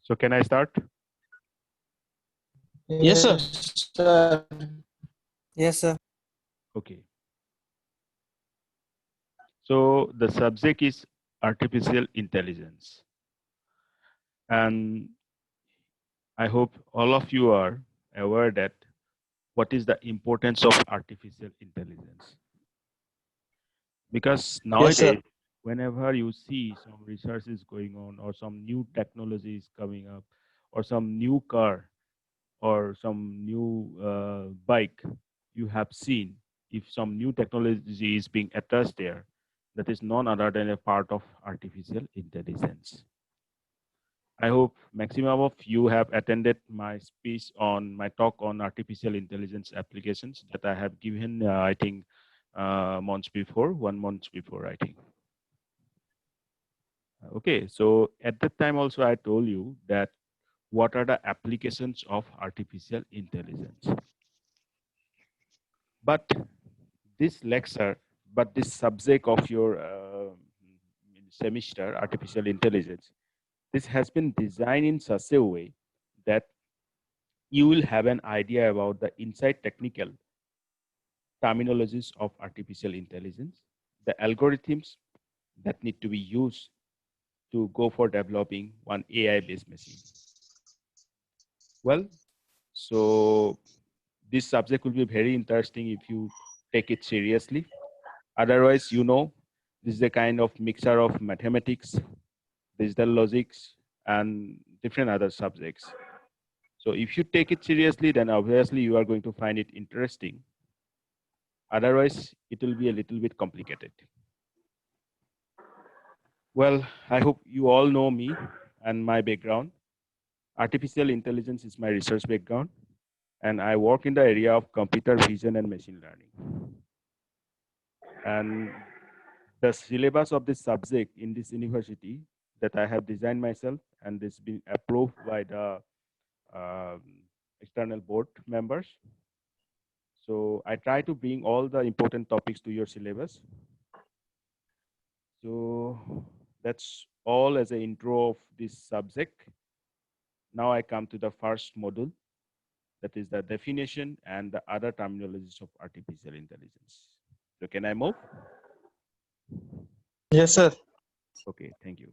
So can I start? Yes, sir. sir. Yes, sir. Okay. So the subject is artificial intelligence. And I hope all of you are aware that what is the importance of artificial intelligence. Because Yes, sir. nowadays, whenever you see some research is going on or some new technology is coming up or some new car or some new bike you have seen, if some new technology is being attached there, that is none other than a part of artificial intelligence. I hope maximum of you have attended my speech on my talk on artificial intelligence applications that I have given, I think, months before, 1 month before, I think. Okay, so at that time also I told you that what are the applications of artificial intelligence. But this lecture, but this subject of your semester, artificial intelligence, this has been designed in such a way that you will have an idea about the inside technical terminologies of artificial intelligence, the algorithms that need to be used to go for developing one AI-based machine. Well, so this subject will be very interesting if you take it seriously. Otherwise, you know, this is a kind of mixture of mathematics, digital logics, and different other subjects. So if you take it seriously, then obviously you are going to find it interesting. Otherwise, it will be a little bit complicated. Well, I hope you all know me and my background. Artificial intelligence is my research background, and I work in the area of computer vision and machine learning. And the syllabus of this subject in this university that I have designed myself, and this been approved by the external board members. So I try to bring all the important topics to your syllabus. So that's all as an intro of this subject. Now I come to the first module, that is the definition and the other terminologies of artificial intelligence. So can I move? Yes, sir. Okay, thank you.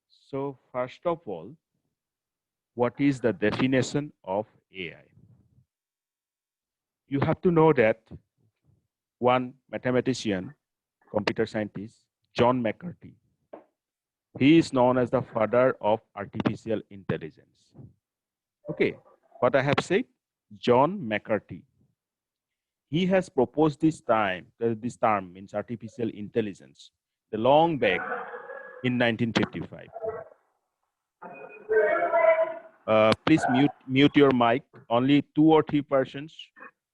So first of all, what is the definition of AI? You have to know that one mathematician, computer scientist, John McCarthy, he is known as the father of artificial intelligence. Okay, what I have said, John McCarthy. He has proposed this term means artificial intelligence, the long back in 1955. Please mute your mic. Only 2 or 3 persons.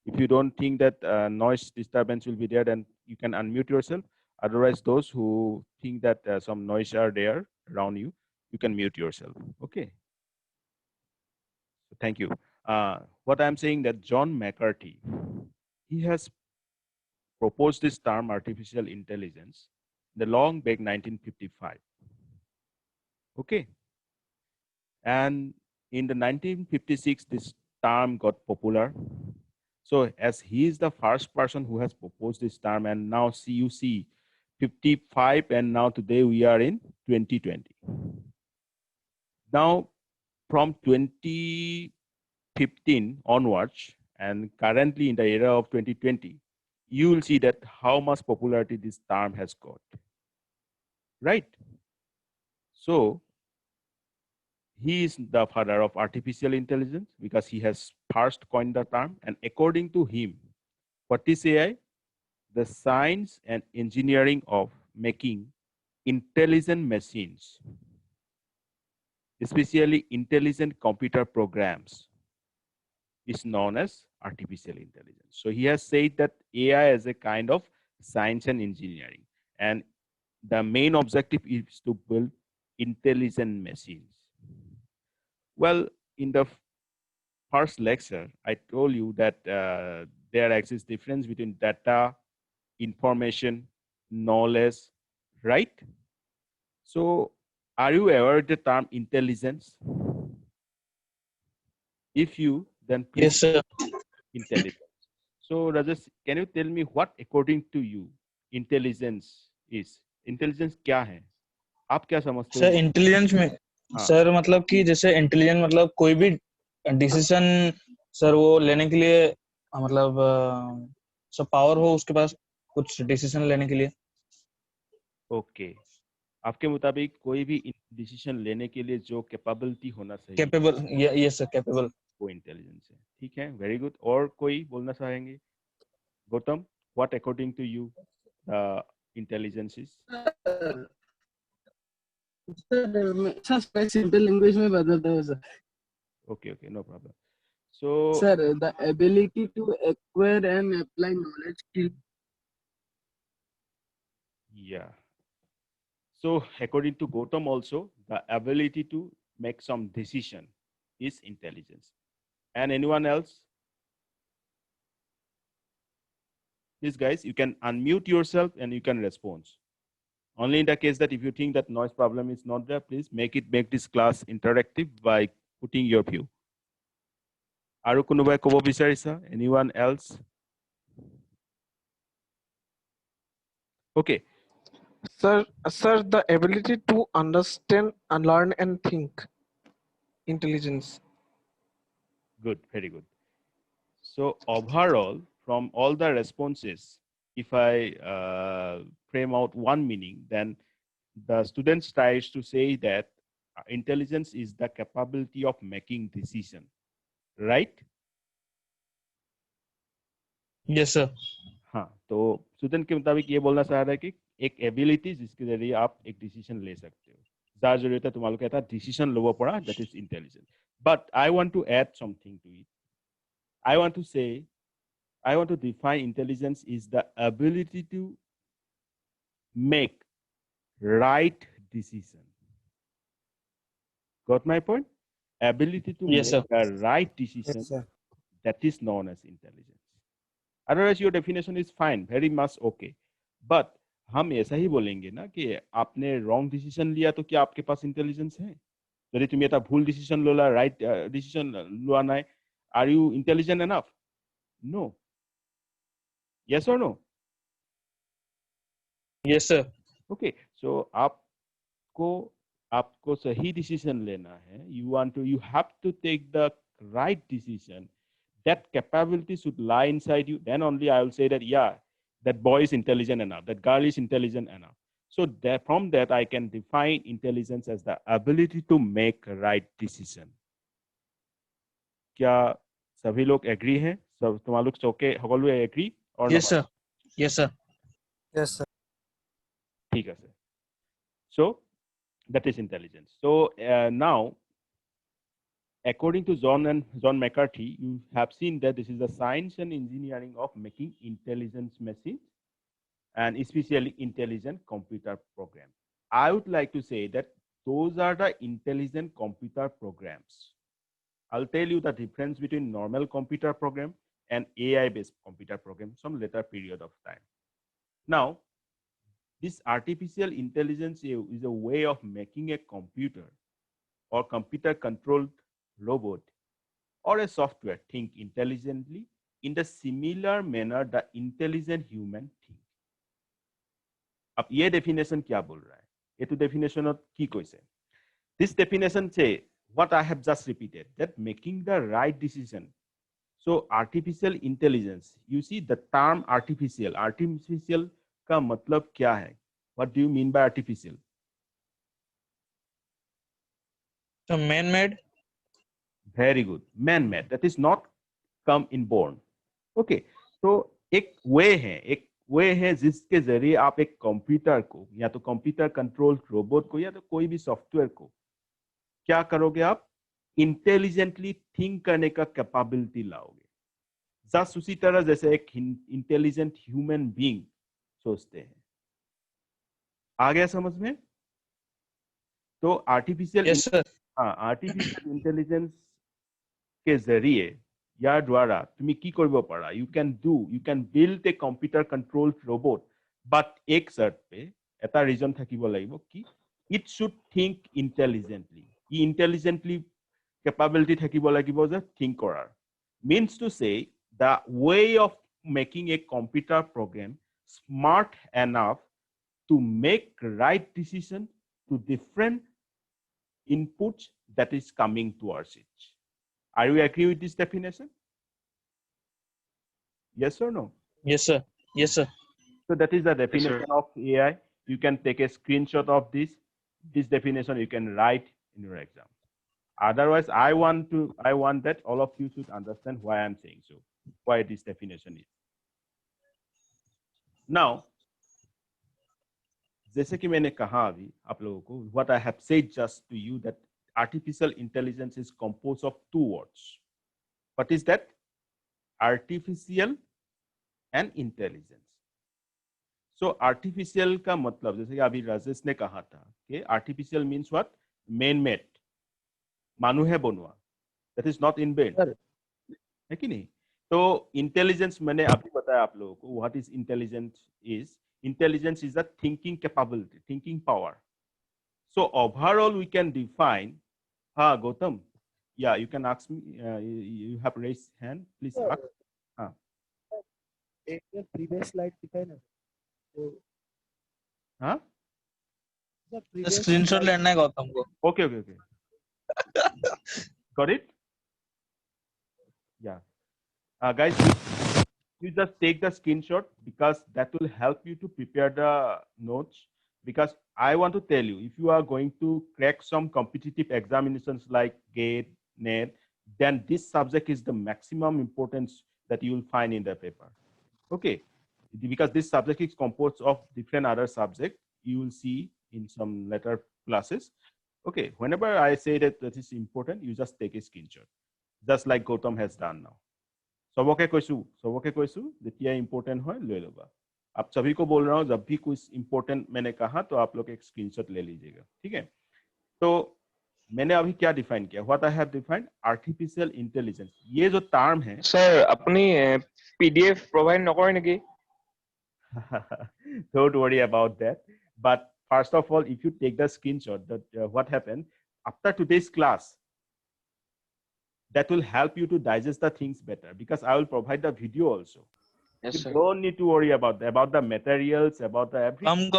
If you don't think that noise disturbance will be there, then you can unmute yourself. Otherwise, those who think that some noise are there around you, you can mute yourself. Okay. Thank you. What I'm saying that John McCarthy, he has proposed this term artificial intelligence, the long back 1955. Okay. And in the 1956, this term got popular. So as he is the first person who has proposed this term, and now you see 55, and now today we are in 2020. Now from 2015 onwards, and currently in the era of 2020, you will see that how much popularity this term has got, right? So he is the father of artificial intelligence because he has first coined the term. And according to him, what is AI? The science and engineering of making intelligent machines, especially intelligent computer programs, is known as artificial intelligence. So he has said that AI is a kind of science and engineering, and the main objective is to build intelligent machines. Well, in the first lecture, I told you that there exists difference between data, information, knowledge, right? So Are you aware of the term intelligence? If you, then please Yes, sir. intelligence. So Rajesh, can you tell me what according to you intelligence is? Intelligence क्या है? आप क्या समझते sir हो? Intelligence में हाँ, sir मतलब कि जैसे इंटेलिजेंस मतलब कोई भी डिसीजन सर वो लेने के लिए मतलब सर पावर हो उसके पास कुछ डिसीजन लेने के लिए ओके। आपके मुताबिक कोई भी डिसीजन लेने के लिए जो कैपेबिलिटी होना चाहिए कैपेबल ये सर कैपेबल वो इंटेलिजेंस है। ठीक है, वेरी गुड। और कोई बोलना चाहेंगे? Gautam, what according to you intelligence is? Sir sir simple language में बताता हूँ sir. Okay okay, no problem. So Sir, the ability to acquire and apply knowledge skill. yeah, so according to Gautam also, the ability to make some decision is intelligence. And anyone else? Please guys, you can unmute yourself and you can respond. Only in the case that if you think that noise problem is not there, please make this class interactive by putting your view. Aru konobai kobo bisarisa? Anyone else? Okay. Sir, the ability to understand and learn and think. Intelligence. Good, very good. So overall, from all the responses, if I frame out one meaning, then the students tries to say that intelligence is the capability of making decision, right? Yes sir हाँ, तो student के मुताबिक ये बोलना चाह रहा है कि एक एबिलिटी जिसके जरिए आप एक डिसीजन ले सकते हो, जार जरूरत है तुम्हारे कहता डिसीजन लो पड़ा, that is intelligence. But I want to add something to it. I want to define intelligence is the ability to make right decision. Got my point? Ability to Yes, make sir. a right decision, Yes, sir. that is known as intelligence. Otherwise, your definition is fine, very much okay. But हम ऐसा ही बोलेंगे ना कि आपने wrong decision लिया तो क्या आपके पास इंटेलिजेंस है? यदि তুমি এটা ভুল ডিসিশন ললা, রাইট ডিসিশন লোৱা নাই, are you intelligent enough? No. Yes or no? Yes sir Okay, so आपको सही डिसीजन लेना है. You have to take the right decision. That capability should lie inside you. Then only I will say that yeah, that boy is intelligent enough, that girl is intelligent enough. So from that I can define intelligence as the ability to make a right decision. क्या सभी लोग agree हैं? सब तुम्हारे लोग चौके সকলোৱে agree और yes sir yes sir yes sir ठीक है sir. So that is intelligence. So now, according to John McCarthy, you have seen that this is the science and engineering of making intelligence machines and especially intelligent computer programs. I would like to say that those are the intelligent computer programs. I'll tell you the difference between normal computer program and AI-based computer program some later period of time. Now, this artificial intelligence is a way of making a computer or computer controlled robot or a software think intelligently in the similar manner the intelligent human think. अब ये definition क्या बोल रहा है? ये तो definition की कैसे? This definition say what I have just repeated, that making the right decision. So artificial intelligence, you see the term artificial का मतलब क्या है? What do you mean by artificial? So man-made. Very good. Man-made. That is not come inborn. Okay. तो एक वे है जिसके जरिए आप एक कंप्यूटर को या तो कंप्यूटर कंट्रोल रोबोट को या तो कोई भी सॉफ्टवेयर को क्या करोगे आप? इंटेलिजेंटली थिंक करने का कैपेबिलिटी लाओगे. जस्ट उसी तरह जैसे एक इंटेलिजेंट ह्यूमन बीइंग सोचते हैं. आ गया समझ में? तो artificial yes sir artificial intelligence के जरिए या द्वारा তুমি কি কৰিব পাৰা? You can build a computer controlled robot, but এক শর্তে এটা রিজন থাকিব লাগিব কি it should think intelligently. Intelligently capability থাকিব লাগিব যে think কৰাৰ. Means to say the way of making a computer program smart enough to make right decision to different inputs that is coming towards it. Are you agree with this definition? Yes or no? Yes, sir. Yes, sir. So that is the definition of AI. You can take a screenshot of this. This definition you can write in your exam. Otherwise, I want that all of you should understand why I'm saying so, why this definition is. Now, जैसे कि मैंने कहा अभी आप लोगों को, what I have said just to you that artificial intelligence is composed of two words. What is that? Artificial and intelligence. So artificial का मतलब जैसे कि अभी राजेश ने कहा था कि artificial means what? Man-made. मानुहे बनवा. That is not in vain. है कि नहीं? तो इंटेलिजेंस मैंने अभी बताया आप लोगों को. What is intelligence is? Intelligence is a thinking capability, thinking power. So overall, we can define. Gautam. Yeah, you can ask me. You have raised hand. Please ask. एक previous slide दिखाई ना. तो हाँ? the previous स्क्रीनशॉट slide- लेना है गौतम को. Okay. Got it? Yeah. Guys, you just take the screenshot because that will help you to prepare the notes. Because I want to tell you, if you are going to crack some competitive examinations like GATE, NET, then this subject is the maximum importance that you will find in the paper. Okay, because this subject is composed of different other subjects you will see in some later classes. Okay, whenever I say that is important, you just take a screenshot, just like Gautam has done now. सबके कोई देखिए important है ले लो बा. आप सभी को बोल रहा हूँ जब भी कुछ इंपॉर्टेंट मैंने कहा तो आप लोग एक स्क्रीनशॉट ले लीजिएगा. ठीक है. तो मैंने अभी क्या डिफाइन किया? What I have defined artificial intelligence. ये जो टर्म है सर अपनी पीडीएफ प्रोवाइड नकरे नेकी? Don't worry about that. But first of all, if you take the screenshot, that what happened after today's class, that will help you to digest the things better because I will provide the video also. Yes, You sir. don't need to worry about the materials, about the everything.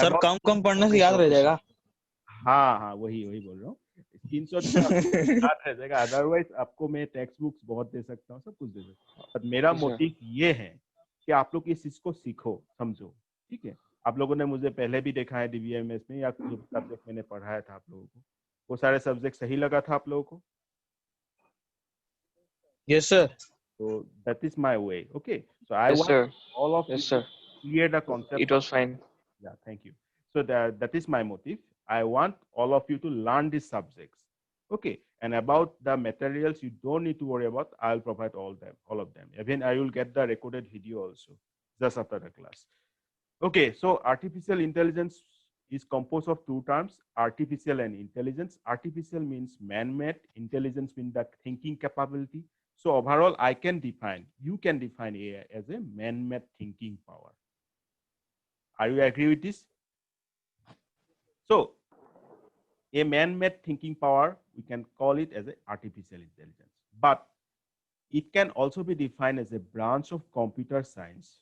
Sir कम पढ़ने से याद रह जाएगा. हाँ वही बोल रहा हूँ. स्क्रीनशॉट याद रह जाएगा. अदरवाइज आपको मैं टेक्स्ट बुक्स बहुत दे सकता हूँ, सब कुछ दे सकता हूँ. पर मेरा मोटिव ये है कि आप लोग इस चीज को सीखो, समझो. ठीक है. आप लोगों ने मुझे पहले भी देखा है डीबीएमएस में या जो सब्जेक्ट मैंने पढ़ाया था आप लोगों को, वो सारे सब्जेक्ट सही लगा था आप लोगों को? Yes, sir. So that is my way. Okay. So I Yes, want sir. all of you Yes, sir. to clear the concept. It was fine. Yeah, thank you. So that is my motive. I want all of you to learn these subjects. Okay. And about the materials, you don't need to worry about. I'll provide all of them. Even I will get the recorded video also just after the class. Okay. So artificial intelligence is composed of two terms, artificial and intelligence. Artificial means man-made. Intelligence means the thinking capability. So overall, you can define AI as a man-made thinking power. Are you agree with this? So a man-made thinking power, we can call it as an artificial intelligence, but it can also be defined as a branch of computer science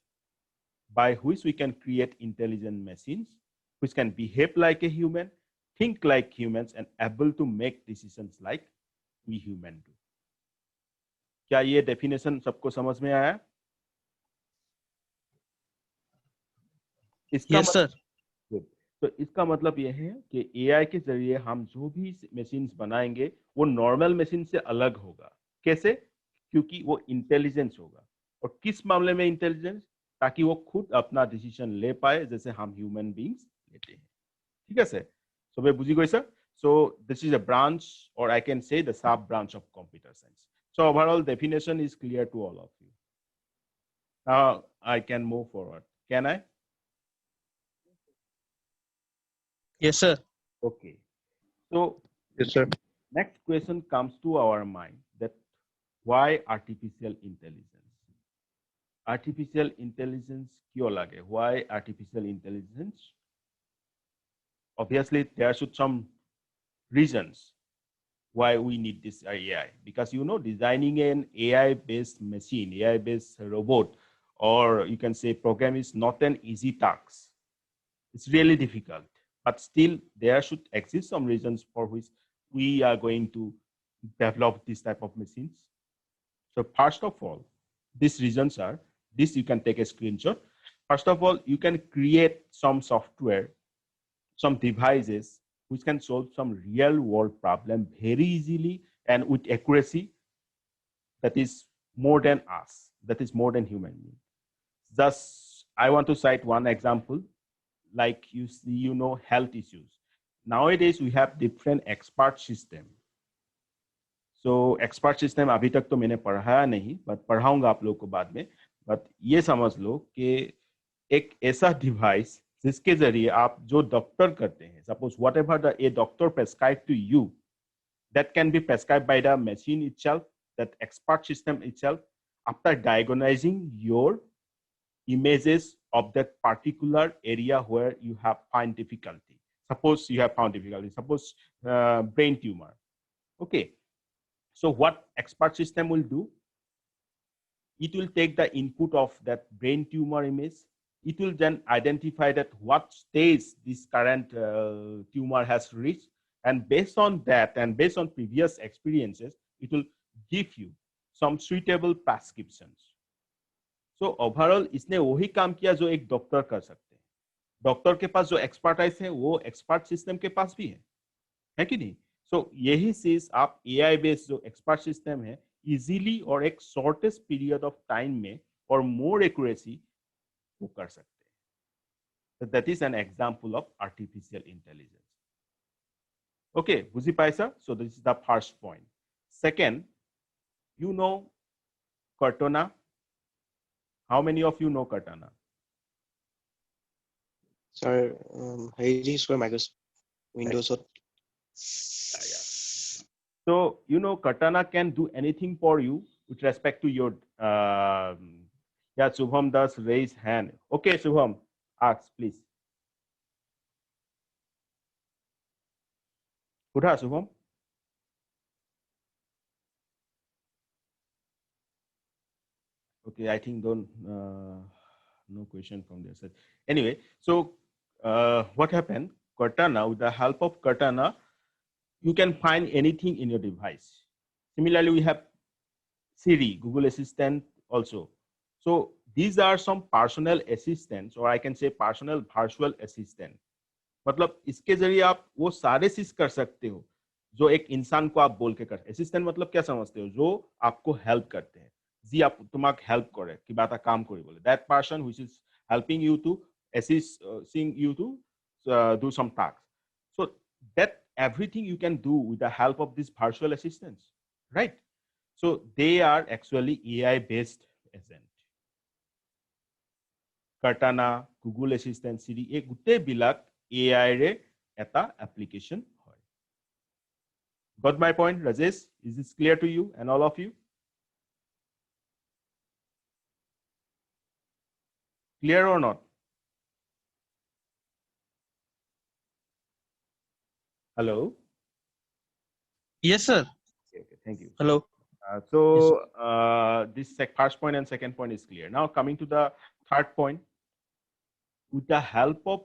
by which we can create intelligent machines, which can behave like a human, think like humans, and able to make decisions like we human do. क्या ये definition सबको समझ में आया? इसका Yes, sir. तो इसका मतलब यह है कि एआई के जरिए हम जो भी मशीन्स बनाएंगे वो नॉर्मल मशीन से अलग होगा. कैसे? क्योंकि वो इंटेलिजेंस होगा. और किस मामले में इंटेलिजेंस? ताकि वो खुद अपना डिसीजन ले पाए जैसे हम ह्यूमन बीइंग्स लेते हैं. ठीक है सर? सबे बुझी गई sir? So this is a branch, or I can say the sub branch of computer science. So overall definition is clear to all of you. Now I can move forward. Can I? Yes, sir. Okay. So Yes, sir. next question comes to our mind, that why artificial intelligence? Artificial intelligence क्यों लगे? Why artificial intelligence? obviously there should some reasons why we need this AI, because designing an AI based machine, AI based robot, or you can say program, is not an easy task. It's really difficult, but still there should exist some reasons for which we are going to develop this type of machines. So first of all, these reasons are this. You can take a screenshot. First of all, you can create some software, some devices which can solve some real world problem very easily and with accuracy that is more than us, that is more than human being. Just I want to cite one example, like you see, health issues. Nowadays we have different expert system. So expert system अभी तक तो मैंने पढ़ाया नहीं, but पढ़ाऊंगा आप लोग को बाद में. बट ये समझ लो कि एक ऐसा डिवाइस जिसके जरिए आप जो डॉक्टर करते हैं, suppose whatever the a doctor prescribe to you, that can be prescribe by the machine itself, that expert system itself, after diagnosing your images of that particular area where you have found difficulty. Suppose you have found difficulty, suppose brain tumor. Okay, so what expert system will do, it will take the input of that brain tumor image. It will then identify that what stage this current tumor has reached, and based on that and based on previous experiences, it will give you some suitable prescriptions. So overall इसने वही काम किया जो एक doctor कर सकते हैं. Doctor के पास जो एक्सपर्टाइज है वो एक्सपर्ट सिस्टम के पास भी है कि नहीं? सो यही चीज आप एआई बेस्ड जो एक्सपर्ट सिस्टम है इजीली और एक शॉर्टेस्ट पीरियड ऑफ टाइम में और मोर एक्यूरेसी वो कर सकते हैं. So that is an example of artificial intelligence. Okay, बुझी पाए sir? So this is the first point. Second, Cortana. How many of you know Cortana? Sir, I swear Microsoft Windows. Yeah. So Cortana can do anything for you with respect to your yeah, Shubham does raise hand. Okay, Shubham, ask please. Kudha, Shubham? Okay, I think no question from their side. Anyway, so what happened? Cortana, with the help of Cortana, you can find anything in your device. Similarly, we have Siri, Google Assistant also. So these are some personal assistants, or I can say personal virtual assistant. मतलब इसके जरिए आप वो सारे चीज कर सकते हो जो एक इंसान को आप बोल के कर. असिस्टेंट मतलब क्या समझते हो? जो आपको हेल्प करते हैं. जी आप तुम्हाक हेल्प करे कि बात काम करी बोले. That person which is helping you to assisting you to do some tasks. So that everything you can do with the help of these virtual assistants, right? So they are actually AI based agent. Cortana, Google Assistant, Siri, এই গোটেই বিলাক AI ৰে এটা application হয়. Got my point, Rajesh? Is this clear to you and all of you? Clear or not? Hello? Yes, sir. Okay, thank you. Hello. This first point and second point is clear. Now coming to the third point, with the help of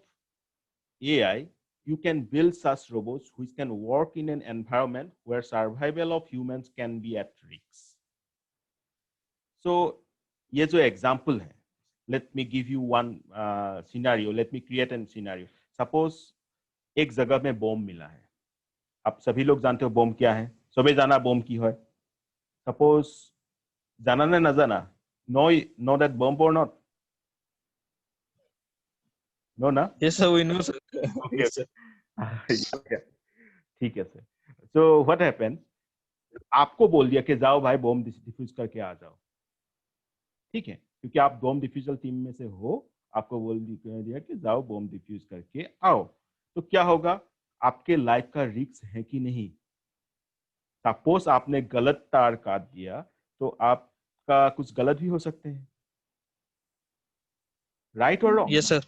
AI, you can build such robots which can work in an environment where survival of humans can be at risk. So ये जो example है, let me give you one scenario. Let me create a scenario. Suppose एक जगह में bomb मिला है. आप सभी लोग जानते हो बॉम्ब क्या है? सबे जाना बॉम्ब की है. Suppose जाना ना जाना, know that bomb or not? No ना? Yes, sir. We know, sir. Okay. Yes, sir. Okay. ठीक है सर. So what happened? आपको बोल दिया कि जाओ भाई बॉम्ब डिफ्यूज करके आ जाओ. ठीक है, क्योंकि आप बॉम्ब डिफ्यूजल टीम में से हो, आपको बोल दिया कि जाओ बॉम्ब डिफ्यूज करके आओ. तो क्या होगा? आपके लाइफ का रिस्क है कि नहीं? सपोज आपने गलत तार काट दिया तो आपका कुछ गलत भी हो सकते हैं. राइट और रॉन्ग? Yes, sir.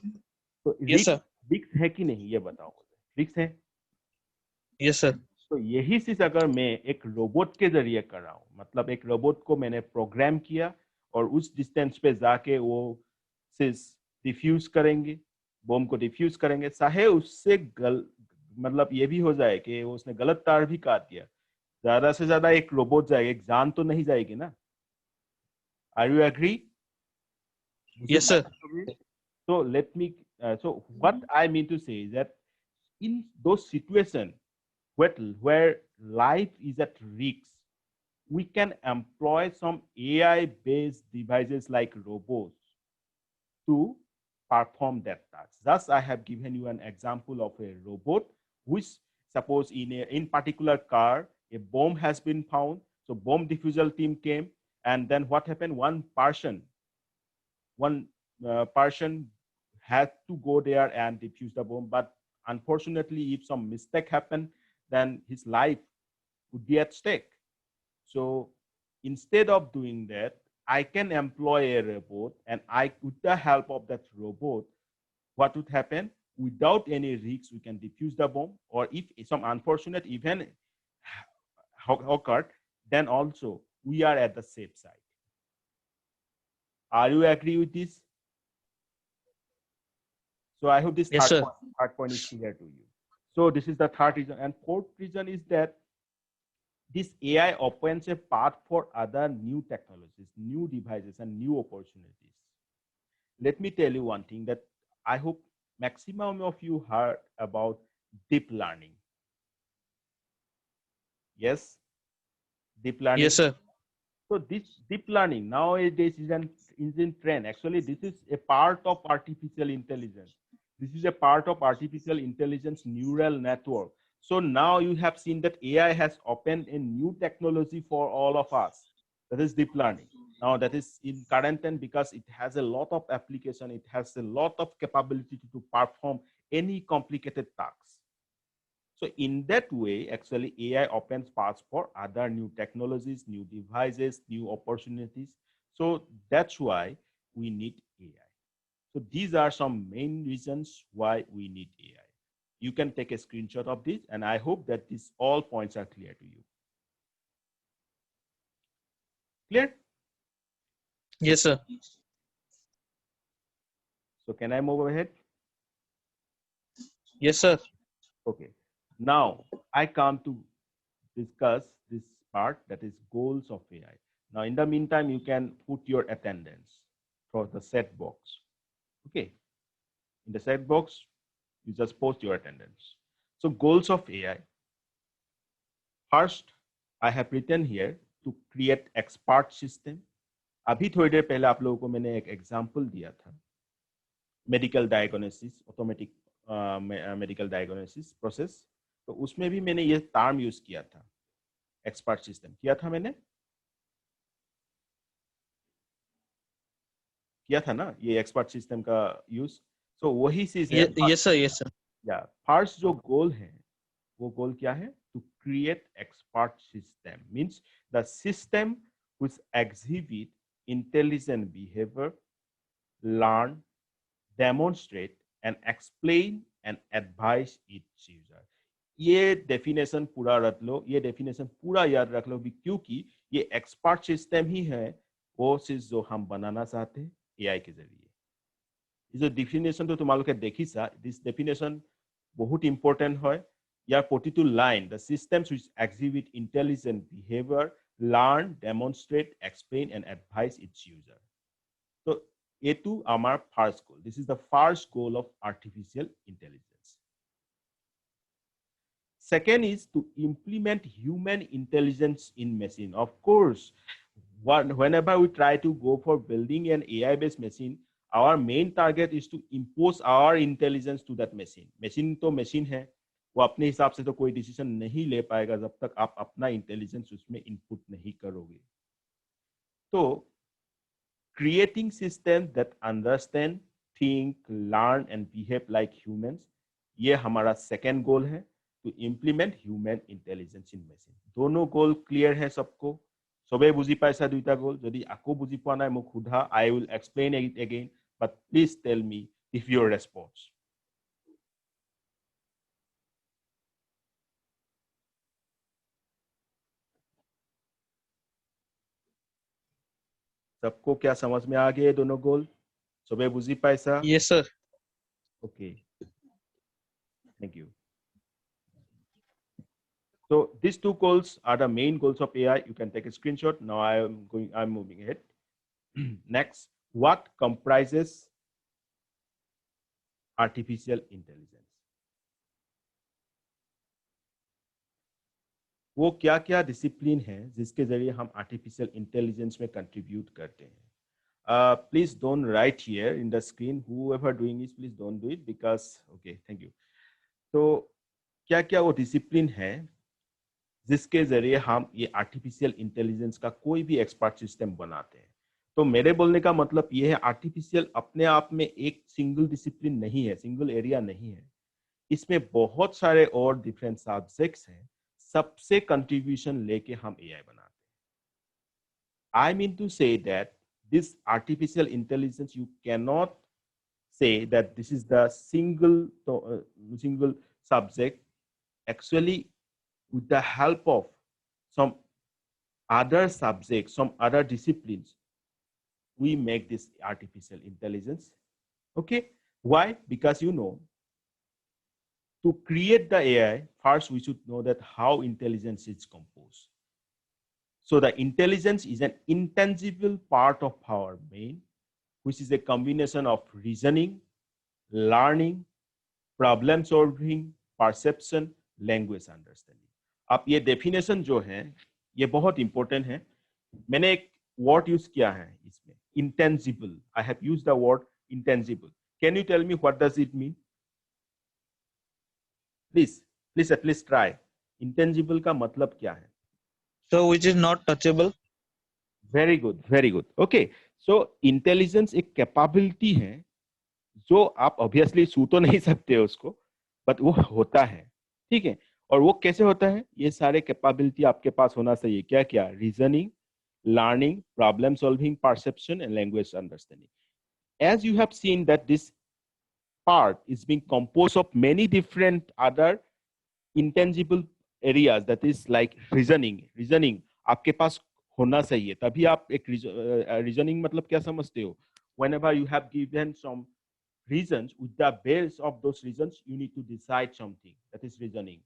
तो Yes, sir. रिस्क है कि नहीं ये बताओ मुझे. ठीक है? yes sir, तो यही चीज अगर मैं एक रोबोट के जरिए कर रहा हूँ, मतलब एक रोबोट को मैंने प्रोग्राम किया और उस डिस्टेंस पे जाके वो चीज डिफ्यूज करेंगे, बम को डिफ्यूज करेंगे, चाहे उससे मतलब ये भी हो जाए कि वो उसने गलत तार भी काट दिया, ज्यादा से ज्यादा एक रोबोट जाएगा, एक जान तो नहीं जाएगी ना। Are you agree? yes sir, So let me. So what I mean to say is that in those situations where life is at risk, we can employ some AI-based devices like robots to perform that task. Thus, I have given you an example of a robot, which suppose in particular car, a bomb has been found. So bomb diffusal team came, and then what happened? One person had to go there and defuse the bomb, but unfortunately, if some mistake happened, then his life would be at stake. So instead of doing that, I can employ a robot, and with the help of that robot, what would happen? Without any risks, we can defuse the bomb, or if some unfortunate event occurred, then also we are at the safe side. Are you agree with this? So I hope this yes sir, third point is clear to you. So this is the third reason. And fourth reason is that this AI opens a path for other new technologies, new devices, and new opportunities. Let me tell you one thing that I hope maximum of you heard about deep learning. Yes? Deep learning. yes sir, So this deep learning nowadays is in trend. Actually, this is a part of artificial intelligence. This is a part of artificial intelligence neural network. So now you have seen that AI has opened a new technology for all of us. That is deep learning. Now that is in current trend because it has a lot of application. It has a lot of capability to perform any complicated tasks. So in that way, actually AI opens paths for other new technologies, new devices, new opportunities. So that's why we need AI. So these are some main reasons why we need AI. You can take a screenshot of this, and I hope that these all points are clear to you. Clear? yes sir, So can I move ahead? yes sir, Okay. Now I come to discuss this part, that is goals of AI. Now in the meantime, you can put your attendance for the set box. Okay. In the set box, you just post your attendance. So goals of AI. First, I have written here to create expert system. अभी थोड़ी देर पहले आप लोगों को मैंने एक example दिया था, medical diagnosis, automatic medical diagnosis process, तो उसमें भी मैंने ये टर्म यूज किया था, एक्सपर्ट सिस्टम किया था, मैंने किया था ना ये एक्सपर्ट सिस्टम का यूज। सो वही चीज है। yes sir, yes sir, या फर्स्ट जो गोल है वो गोल क्या है? To create expert system means the system which exhibit intelligent behaviour, learn, demonstrate and explain and advise its user. ये डेफिनेशन पूरा रख लो, ये डेफिनेशन पूरा याद रख लो भी, क्योंकि ये एक्सपर्ट सिस्टम ही है वो चीज जो हम बनाना चाहते हैं एआई के जरिए। इस डेफिनेशन तो তোমালোকে দেখিছা, দিস ডেফিনেশন বহুত ইম্পর্টেন্ট হয়। ইয়াৰ প্ৰতিটো line, the systems which exhibit intelligent behaviour, learn, demonstrate, explain and advise its user. তো এটো আমার first goal. This is the first goal of artificial intelligence. Second is to implement human intelligence in machine. Of course, whenever we try to go for building an AI-based machine, our main target is to impose our intelligence to that machine. Machine तो machine है, वो अपने हिसाब से तो कोई decision नहीं ले पाएगा जब तक आप अपना इंटेलिजेंस उसमें इनपुट नहीं करोगे। तो creating systems that understand, think, learn and behave like humans, ये हमारा सेकेंड गोल है, to implement human intelligence in machine. दोनों गोल क्लियर है सबको? सबे बुझी पाइसा दुईटा गोल? यदि आको बुझी पा ना मुख खुदा, I will explain it again, but please tell me if your response. सबको क्या समझ में आ गए दोनों गोल? सबे बुझी पाइसा? Yes, sir. Okay, thank you. So these two goals are the main goals of AI. You can take a screenshot. Now I'm moving ahead. Next, what comprises artificial intelligence? वो क्या क्या डिसिप्लिन है जिसके जरिए हम आर्टिफिशियल इंटेलिजेंस में contribute करते हैं? Please don't write here in the screen. Whoever doing this, please don't do it because okay, thank you. तो क्या क्या वो डिसिप्लिन है जिसके जरिए हम ये आर्टिफिशियल इंटेलिजेंस का कोई भी एक्सपर्ट सिस्टम बनाते हैं? तो मेरे बोलने का मतलब ये है, आर्टिफिशियल अपने आप में एक सिंगल डिसिप्लिन नहीं है, सिंगल एरिया नहीं है। इसमें बहुत सारे और डिफरेंट सब्जेक्ट्स हैं, सबसे कंट्रीब्यूशन लेके हम एआई बनाते हैं। I mean to say that this artificial intelligence, you can not say that this is the single subject. Actually, with the help of some other subjects, some other disciplines, we make this artificial intelligence. Okay, why? Because to create the AI, first we should know that how intelligence is composed. So the intelligence is an intangible part of our brain, which is a combination of reasoning, learning, problem solving, perception, language understanding. अब ये definition जो है ये बहुत important है। मैंने एक word use किया है इसमें, intangible. I have used the word intangible. Can you tell me what does it mean? Please at least try. Intangible का मतलब क्या है? So which is not touchable. Very good, very good. Okay, so intelligence एक capability है जो आप obviously छू तो नहीं सकते उसको, बट वो होता है, ठीक है। और वो कैसे होता है? ये सारे कैपेबिलिटी आपके पास होना चाहिए। क्या क्या? Reasoning, learning, problem solving, perception and language understanding. As you have seen that this part is being composed of many different other intangible areas, that is like reasoning आपके पास होना चाहिए, तभी आप एक reasoning मतलब क्या समझते हो? Whenever you have given some reasons, with the base of those reasons you need to decide something, that is reasoning.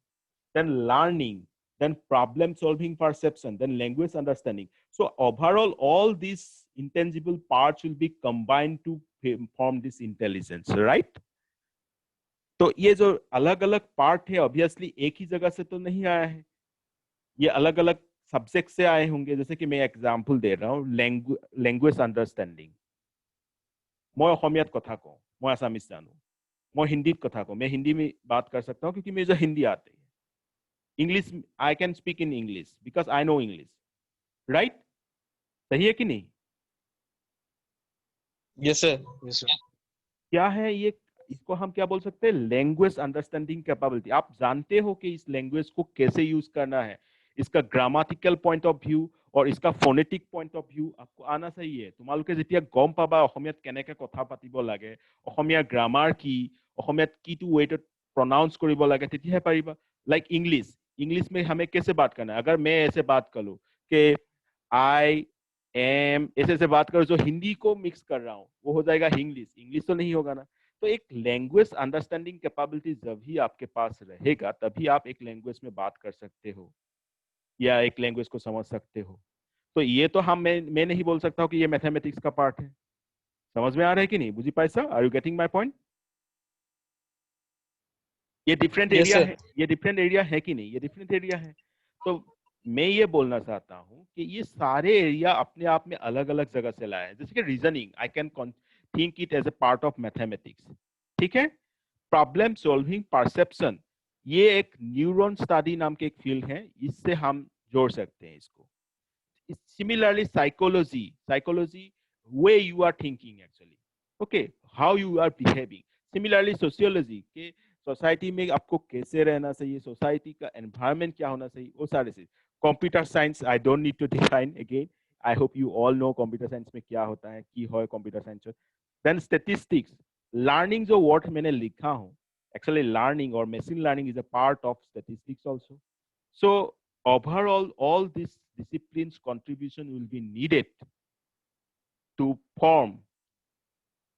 Then learning, then problem solving, perception, then language understanding. So overall all these intangible parts will be combined to form this intelligence, right? तो ये जो अलग अलग part है obviously एक ही जगह से तो नहीं आया है, ये अलग अलग सब्जेक्ट से आए होंगे। जैसे कि मैं एग्जांपल दे रहा हूँ, लैंग्वेज अंडरस्टैंडिंग। मैं অসমীয়াত কথা কওঁ, मैं আসাमिस जानू, मैं हिंदीत কথা কওঁ, मैं हिंदी में बात कर सकता हूँ क्योंकि मुझे हिंदी आती है। English, I can speak in English because I know English, right? सही है कि नहीं? Yes, sir. Yes, sir. क्या है ये? इसको हम क्या बोल सकते हैं? Language understanding capability. आप जानते हो कि इस लैंग्वेज को कैसे यूज करना है, इसका ग्रामाटिकल पॉइंट ऑफ व्यू और इसका फोनेटिक पॉइंट অফ ভিউ आपको आना चाहिए। তোমালোকে যেতিয়া গম পাবা অসমীয়াত কেনেকে কথা পাতিব লাগে, অসমীয়া গ্ৰামাৰ কি, অসমীয়াত কিটো ওয়েটত प्रोनाउंस কৰিব লাগে, তেতিয়াহে পাৰিবা। लाइक इंग्लिश में हमें कैसे बात करना है? अगर मैं ऐसे बात करूं कि आई एम, ऐसे बात करूं, जो हिंदी को मिक्स कर रहा हूं वो हो जाएगा इंग्लिश तो नहीं होगा ना। तो एक लैंग्वेज अंडरस्टैंडिंग कैपेबिलिटी जब भी आपके पास रहेगा तभी आप एक लैंग्वेज में बात कर सकते हो या एक लैंग्वेज को समझ सकते हो। तो ये तो मैं नहीं बोल सकता हूँ कि ये मैथमेटिक्स का पार्ट है। समझ में आ रहा है कि नहीं? बुझी पाइसा? Are you getting my point? ये डिफरेंट Yes, एरिया sir. है, ये डिफरेंट एरिया है कि नहीं? ये डिफरेंट एरिया है। तो मैं ये बोलना चाहता हूँ कि ये सारे एरिया अपने आप में अलग अलग जगह से लाए हैं। जैसे कि reasoning, I can think it as a part of mathematics, ठीक है। प्रॉब्लम सॉल्विंग, परसेप्शन, ये एक न्यूरॉन स्टडी नाम के एक फील्ड है, इससे हम जोड़ सकते हैं इसको। Similarly, psychology, way you are thinking actually, okay, how you are behaving. Similarly, sociology, के सोसाइटी में आपको कैसे रहना चाहिए, सोसाइटी का एनवायरनमेंट क्या होना चाहिए, वो सारे चीज। Computer science, I don't need to define again, I hope you all know computer science में क्या होता है, की है computer science. Then statistics, learning, जो वर्ड मैंने लिखा हूँ, एक्चुअली लर्निंग और machine learning is a part of statistics also. So overall, all these disciplines contribution will be needed to form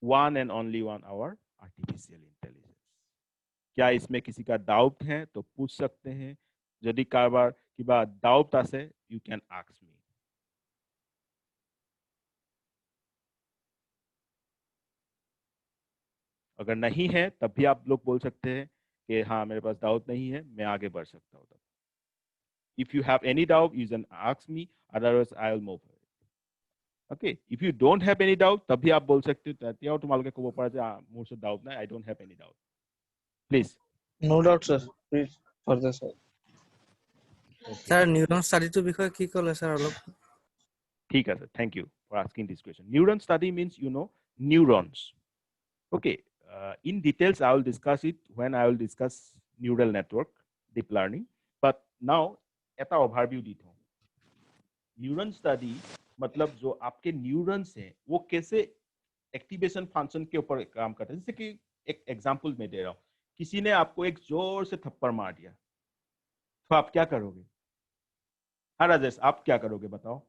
one and only one our artificial intelligence. क्या इसमें किसी का doubt है तो पूछ सकते हैं. यदि कारबार किबा डाउट आसे you can ask me. अगर नहीं है तब भी आप लोग बोल सकते हैं कि हाँ मेरे पास डाउट नहीं है, मैं आगे बढ़ सकता हूँ. If you have any doubt, you can ask me. Otherwise, I'll move. Okay. If you don't have any doubt, तब भी आप बोल सकते हो. त्याও তোমালোকে ক'ব পাৰা যে মোৰ ওচৰত doubt নাই. I don't have any doubt. Please. No doubt, sir. Please further, sir. Sir neuron স্টাডিটোৰ বিষয়ে কি ক'লে স্যাৰ অলপ ঠিক আছে. Thank you for asking this question. Neuron study means neurons. Okay. In details, I will discuss it when I will discuss neural network, deep learning. But now, এটা overview दी हूँ. Neuron study मतलब जो आपके neurons हैं वो कैसे activation function के ऊपर काम करते हैं. जैसे कि एक एग्जांपल मैं दे रहा हूँ. किसी ने आपको एक जोर से थप्पड़ मार दिया तो आप क्या करोगे? हाँ राजेश, आप क्या करोगे बताओ.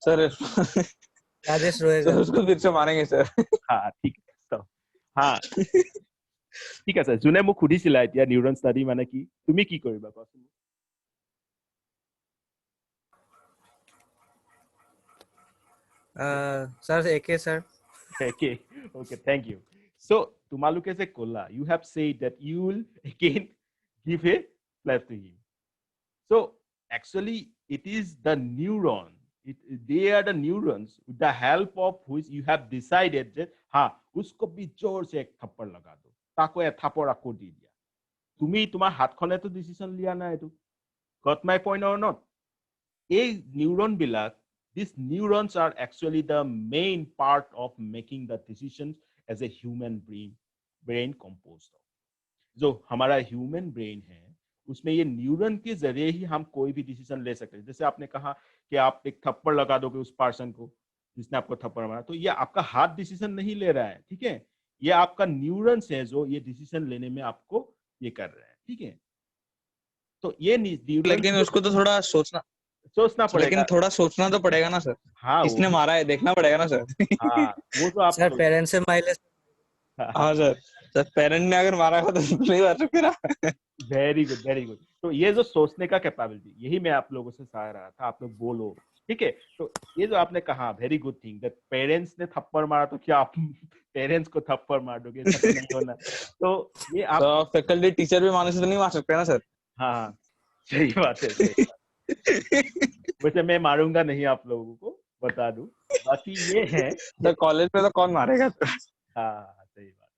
सर রাজেশ রয়েগা उसको फिर से मारेंगे सर. हाँ ठीक है. तो हाँ ঠিক আছে. যোনে মোক সুধিছিলা এতিয়া নিউৰন ষ্টাডি মানে কি, তুমি কি কৰিবা কোৱাচোন. স্যার একে sir Okay, okay, thank you. So, tumaluke se kola, you have said that you will again give a slap to him. So, actually, it is the neuron. They are the neurons with the help of which you have decided that, हाँ, उसको भी जोर से एक थप्पड़ लगा दो, ताको ये थप्पड़ आपको दी दिया. तुम्ही तुम्हार हाथ खने तो डिसीजन लिया ना है तो. Got my point or not? A neuron बिलाक. These neurons are actually the main part of making the decisions as a human brain composed of. जो हमारा human brain है उसमें ये न्यूरॉन के जरिए ही हम कोई भी डिसीजन ले सकते हैं. जैसे आपने कहा कि आप एक थप्पड़ लगा दोगे उस पर्सन को जिसने आपको थप्पड़ मारा, तो ये आपका हाथ डिसीजन नहीं ले रहा है. ठीक है, ये आपका न्यूरॉन्स है जो ये डिसीजन लेने में आपको ये कर रहे हैं. ठीक है, तो ये लेकिन उसको तो थोड़ा सोचना पड़ेगा. लेकिन थोड़ा सोचना तो पड़ेगा ना सर. हाँ, किसने मारा है देखना पड़ेगा ना सर. हाँ वो तो आप স্যার প্যারেন্টসে মাইলে हाँ सर पेरेंट ने अगर मारा हो तो नहीं मार सकते ना. Very good, very good. तो ये जो सोचने का कैपेबिलिटी, यही मैं आप लोगों से चाह रहा था, आप लोग बोलो. ठीक है, तो ये जो आपने कहा very good thing that parents ने थप्पड़ मारा तो क्या आप पेरेंट्स को थप्पड़ मार दोगे? ऐसा तो नहीं होना. तो ये आप तो फैकल्टी टीचर भी मारने से तो नहीं मार सकते ना सर. हाँ सही बात है, सही बात. वैसे मैं मारूंगा नहीं, आप लोगों को बता दूं. बाकी ये है तो कॉलेज में तो कौन मारेगा. हाँ सही बात है.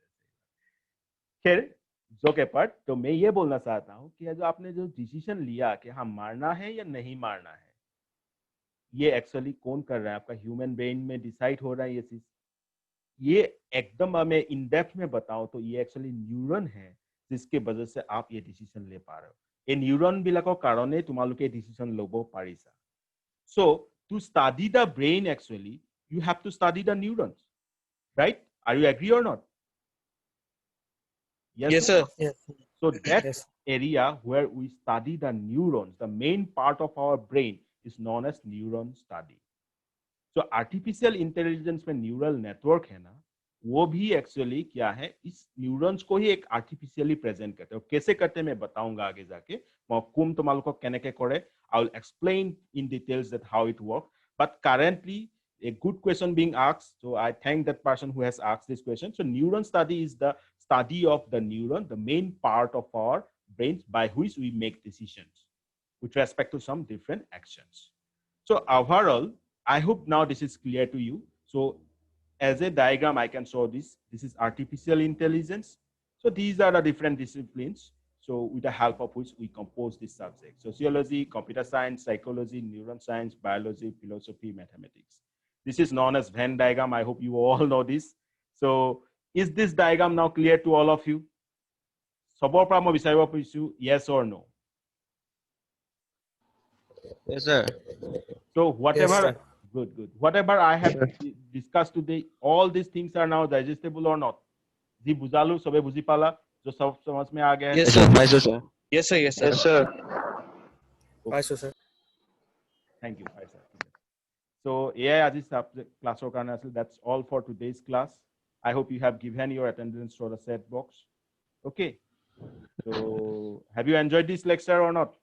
खैर जो के पार्ट, तो मैं ये बोलना चाहता हूँ कि जो आपने जो डिसीजन लिया कि हाँ मारना है या नहीं मारना है, ये एक्चुअली कौन कर रहा है? आपका ह्यूमन ब्रेन में डिसाइड हो रहा है ये चीज. ये एकदम मैं इन डेप्थ में बताऊं तो ये एक्चुअली न्यूरॉन है जिसके वजह से आप ये डिसीजन ले पा रहे हो. এই নিউরন বিলাকৰ কাৰণে তোমালোকে ডিসিশন ল'ব পাৰিছা. So to study the brain actually you have to study the neurons, right? Are you agree or not? Yes sir. Yes. So that Yes. area where we study the neurons, the main part of our brain is known as neuron study. So artificial intelligence में neural network है ना, वो भी actually क्या है, इस neurons को ही एक आर्टिफिशियली प्रेजेंट करते हैं. कैसे करते हैं मैं बताऊंगा आगे जाके. मकुम तुम्हालों केनेके करे, I will explain in details that how it works. But currently a good question being asked, so I thank that person who has asked this question. So neuron study is the study of the neuron, the main part of our brains by which we make decisions with respect to some different actions. So overall, I hope now this is clear to you. So as a diagram, I can show this. This is artificial intelligence. So these are the different disciplines. So with the help of which we compose this subject: sociology, computer science, psychology, neuroscience, biology, philosophy, mathematics. This is known as Venn diagram. I hope you all know this. So is this diagram now clear to all of you? Sabor pra mo bisaribo pisu, yes or no? Yes, sir. So whatever. Yes, sir. Good. Whatever I have discussed today, all these things are now digestible or not? जी बुझालू, सबे बुझी पाला, जो सब समझ में आ गया है. Yes, Yes, sir. Yes, sir. Yes sir. Yes, sir. পাইছো sir. Thank you, sir. So AI আজি subject classৰ কাৰণে আছিল. That's all for today's class. I hope you have given your attendance to the set box. Okay. So have you enjoyed this lecture or not?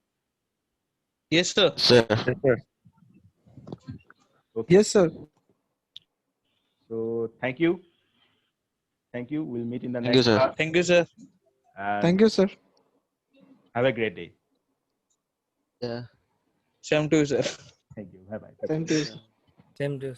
Yes, sir. Sir. Okay. Yes, sir. So thank you. Thank you. We'll meet in the Thank you, next sir. class. Thank you, sir. And Thank you, sir. have a great day. Yeah. Same to you, sir. Thank you. Bye bye. Thank you. Same to you.